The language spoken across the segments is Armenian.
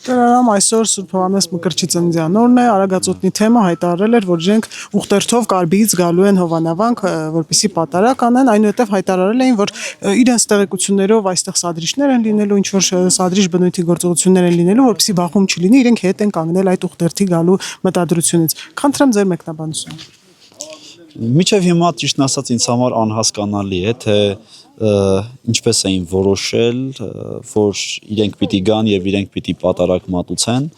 Կրարամ այսօր Սուրբ Հովհաննես Մկրտչի ծննդյան օրն է, Արագածոտնի թեմը հայտարարել էր, որ իրենք ուխտերթով Կարբիից գալու են Հովանավանք, որպեսզի պատարակ անեն, այնուհետև հայտարարել էին, որ իրենց տեղեկություններով այստեղ սադրիչներ են լինելու, ինչ որ սադրիչ բնույթի գործողություններ են լինելու, որպեսզի բախում չլինի, իրենք հետ են կանգնել այդ ուխտերթի գալու մտադրությունից։ Խնդրեմ ձեր մեկնաբանությունը։ Միջև հիմա ճիշտն ասած ինձ համար անհասկանալի է, թե ինչպես էին որոշել, որ իրենք պիտի գան եւ իրենք պիտի պատարակ մատուցեն։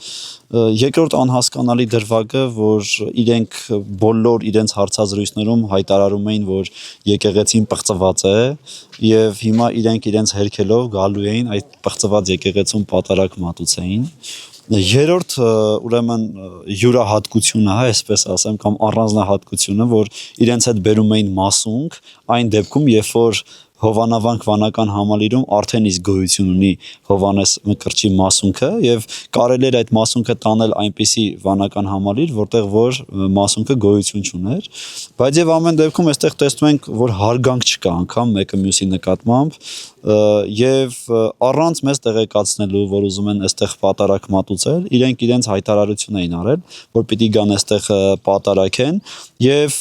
Երկրորդ անհասկանալի դրվագը, որ իրենք բոլոր իրենց հարցազրույցներում հայտարարում էին, որ եկեղեցին պղծված է եւ հիմա իրենց հերքելով գալու էին այդ պղծված եկեղեցում պատարակ մատուցեին։ Երրորդ ուրեմն յուրահատկությունը, այսպես ասեմ, կամ առանձնահատկությունը, որ իրենց հետ բերում էին մասունք, այն դեպքում, երբ որ Հովանավանք վանական համալիրում արդեն իսկ գոյություն ունի Հովհաննես Մկրտչի մասունքը եւ կարելի էր այդ մասունքը տանել այնպիսի վանական համալիր, որտեղ որ մասունքը գոյություն չուներ, բայց եւ ամեն դեպքում այստեղ տեսնում ենք, որ հարգանք չկա անգամ մեկը մյուսի նկատմամբ եւ առանց մեզ տեղեկացնելու, որ ուզում են այստեղ պատարակ մատուցել, իրենց հայտարարություն էին արել, որ պիտի գան այստեղ պատարակեն եւ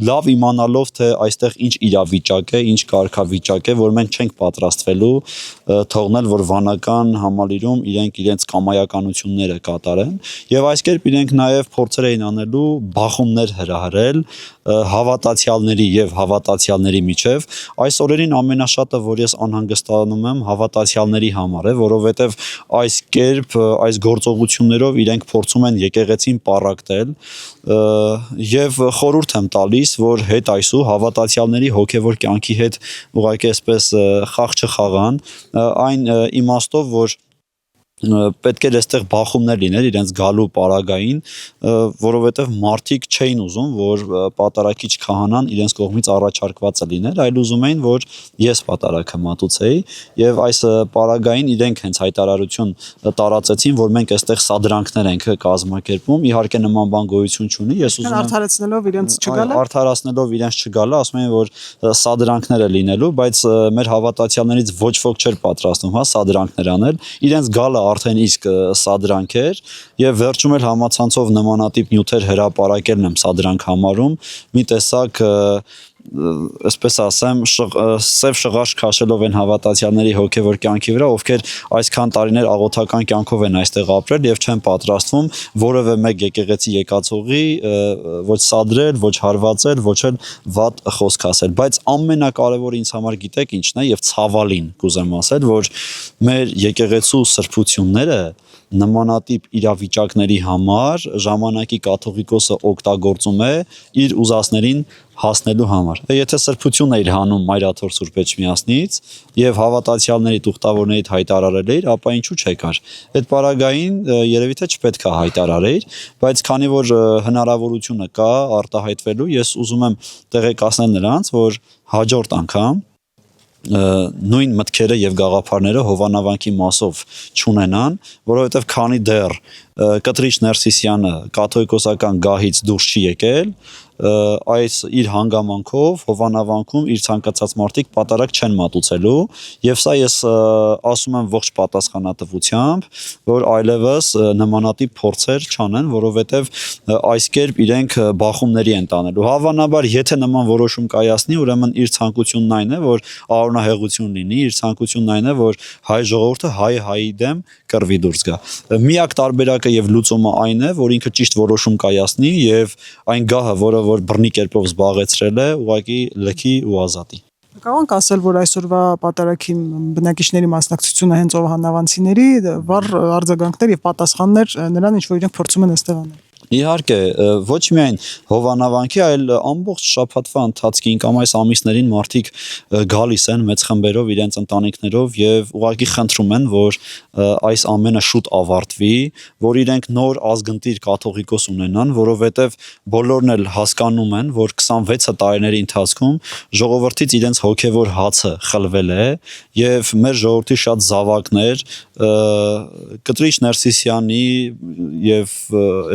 լավ իմանալով թե այստեղ ինչ իրավիճակ է, ինչ կարգավիճակ է, որ մենք չենք պատրաստվելու թողնել, որ վանական համալիրում իրենց կամայականությունները կատարեն եւ այս կերպ իրենք նաեւ փորձեր էին անելու բախումներ հրահրել հավատացյալների եւ հավատացյալների միջև այս օրերին ամենաշատը որ ես անհանգստանում եմ հավատացյալների համար է, որովհետեւ այս կերպ այս գործողություններով իրենք փորձում են եկեղեցին պառակտել եւ խորհուրդ եմ տալիս, որ հետ այսու հավատացյալների հոգեվոր կյանքի հետ ուղղակի այսպես խաղ չխաղան, այն իմաստով, որ պետք է այստեղ բախումներ լիներ իրենց գալու պարագային, որովհետև մարդիկ չէին ուզում, որ պատարակիչ քահանան իրենց կողմից առաջարկվածը լիներ, այլ ուզում էին, որ ես պատարակը մատուցեի եւ այս պարագային իրենք հենց հայտարարություն տարածեցին, որ մենք այստեղ սադրանքներ ենք կազմակերպում, իհարկե նման բան գոյություն չունի, ես ուզում եմ արդարացնելով իրենց չգալը, արդարացնելով իրենց չգալը, ասում են, որ սադրանքներ է լինելու, բայց մեր հավատացյալներից ոչ ոք չէր պատրաստվում, սադրանքներ անել, իրենց գալը արդեն իսկ սադրանք էր եւ վերջում էլ համացանցով նմանատիպ նյութեր հրապարակելն եմ սադրանք համարում մի տեսակ այսպես ասեմ սև շղարշ քաշելով են հավատացյալների հոգեվոր կյանքի վրա, ովքեր այսքան տարիներ աղոթական կյանքով են այստեղ ապրել եւ չեն պատրաստվում որևէ մեկ եկեղեցի եկածողի ոչ սադրել, ոչ հարվածել, ոչ էլ վատ խոսք ասել, բայց ամենակարևորը ինձ համար գիտեք ինչն է եւ ցավալին կուզեմ ասել, որ մեր եկեղեցու սրբությունները նմանատիպ իրավիճակների համար ժամանակի կաթողիկոսը օգտագործում է իր ուզածներին հասնելու համար։ Եթե սրբություն էիր հանում Մայրաթոր Սուրբ Էջմիածնից եւ հավատացյալների տուղտավորներից հայտարարել էիր, ապա ինչու չեկար։ Այդ պարագային երևի թե չպետք է հայտարարեիր, բայց քանի որ հնարավորությունը կա արտահայտվելու, ես ուզում եմ տեղեկացնել նրանց, որ հաջորդ անգամ նույն մտքերը եւ գաղափարները Հովանավանքի մասով չունենան, որովհետեւ քանի դեռ Կտրիչ Ներսիսյանը կաթողիկոսական գահից դուրս չի եկել, այս իր հանգամանքով Հովանավանքում իր ցանկացած մարդիկ պատարակ չեն մատուցելու եւ սա ես ասում եմ ողջ պատասխանատվությամբ, որ այլևս նմանատիպ փորձեր չանեն, որովհետեւ այս կերպ իրենք բախումների են տանելու։ Հավանաբար, եթե նման որոշում կայացնի, ուրեմն իր ցանկությունն այն է, որ արոնահեղություն լինի, իր ցանկությունն այն է, որ հայ ժողովուրդը հայի դեմ կռվի դուրս գա։ Միակ տարբերակը եւ լուծումը այն է, որ ինքը ճիշտ որոշում կայացնի եւ այն գահը, որը որ բռնի կերպով զբաղեցրել է, ուղղակի լքի ու ազատի։ Կարող ենք ասել, որ այսօրվա պատարակի բնակիչների մասնակցությունը հենց հովանավանցիների վառ արձագանքներ եւ պատասխաններ նրան, ինչ որ իրենք փորձում են այստեղ անել։ Իհարկե, ոչ միայն Հովանավանքի, այլ ամբողջ շաբաթվա ընթացքին կամ այս ամիսներին մարդիկ գալիս են մեծ խմբերով իրենց ընտանիքներով եւ ուղղակի խնդրում են, որ այս ամենը շուտ ավարտվի, որ իրենք նոր ազգընտիր կաթողիկոս ունենան, որովհետեւ բոլորն էլ հասկանում են, որ 26 տարիների ընթացքում ժողովրդից իրենց հոգեվոր հացը խլվել է եւ մեր ժողովրդի շատ զավակներ Կտրիչ Ներսիսյանի եւ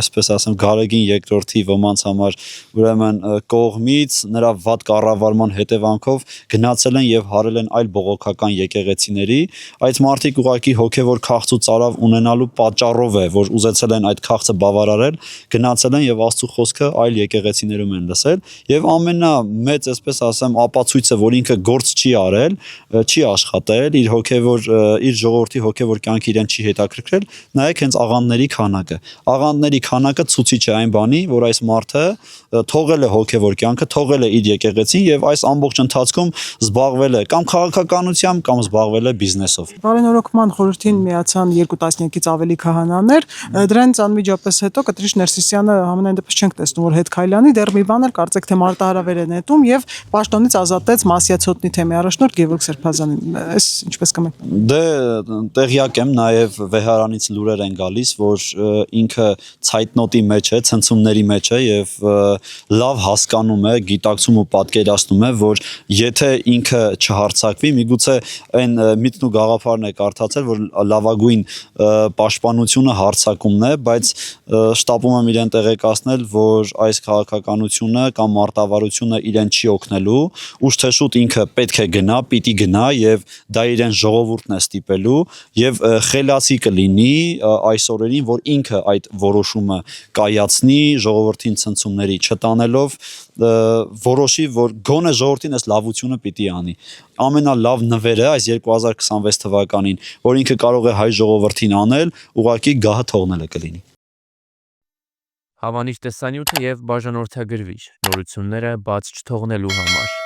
այսպես ասեմ Գարեգին երկրորդի ոմանց համար ուրեմն կողմից նրա վատ կառավարման հետևանքով գնացել են եւ հարել են այլ բողոքական եկեղեցիների, այդ մարդիկ ուղղակի հոգեվոր քաղց ու ծարավ ունենալու պատճառով է, որ ուզեցել են այդ քաղցը բավարարել, գնացել են եւ Աստծո խոսքը այլ եկեղեցիներում են լսել եւ ամենամեծ, այսպես ասեմ, ապացույցը, որ ինքը գործ չի արել, չի աշխատել, իր հոգեվոր իր ժողովրդի հոգեվոր կյանքը իրեն չի հետաքրքրել, նայեք հենց աղանդների քանակը։ Աղանդների քանակը ցուցիչ է այն բանի, որ այս մարդը թողել է հոգեվոր կյանքը, թողել է իր եկեղեցին եւ այս ամբողջ ընթացքում զբաղվել է կամ քաղաքականությամբ կամ զբաղվել է բիզնեսով։ Բարենորոգման խորհրդին միացան 2 տասնյակից ավելի քահանաներ, դրանից անմիջապես հետո Կտրիշ Ներսիսյանը համենայն դեպս չենք տեսնում, որ հետ քայլանի, դեռ մի բան էլ կարծեք թե մարտահրավեր է նետում եւ պաշտոնից ազատեց Մասյացոտնի թեմի առաջնորդ Գևորգ Սերբազյանին։ Այս ինչպես կմեք։ Դե տեղյակ եմ, նաև վեհարանից լուրեր են գալիս, որ ինքը ցայտնոտի մեջ է, ցնցումների մեջ է եւ լավ հասկանում է, գիտակցում ու պատկերացնում է, որ եթե ինքը չհարցակվի, միգուցե այն միտքն ու գաղափարն է կարդացել, որ լավագույն պաշտպանությունը հարձակումն է, բայց շտապում եմ իրեն տեղեկացնել, որ այս քաղաքականությունը կամ մարտավարությունը իրեն չի օգնելու, ուշ թե շուտ ինքը պետք է գնա, պիտի գնա եւ դա իրեն ժողովուրդն է ստիպելու եւ խելացի կլինի այս օրերին, որ ինքը այդ որոշումը կայացնի ժողովրդին ցնցումների չտանելով, որոշի, որ գոնե ժողովրդին այս լավությունը պիտի անի։ Ամենալավ նվերը այս 2026 թվականին, որ ինքը կարող է հայ ժողովրդին անել, ուղղակի գահը թողնելը կլինի։ Հավանիչ տեսանյութը եւ բաժանորդագրվիչ նորությունները բաց չթողնելու համար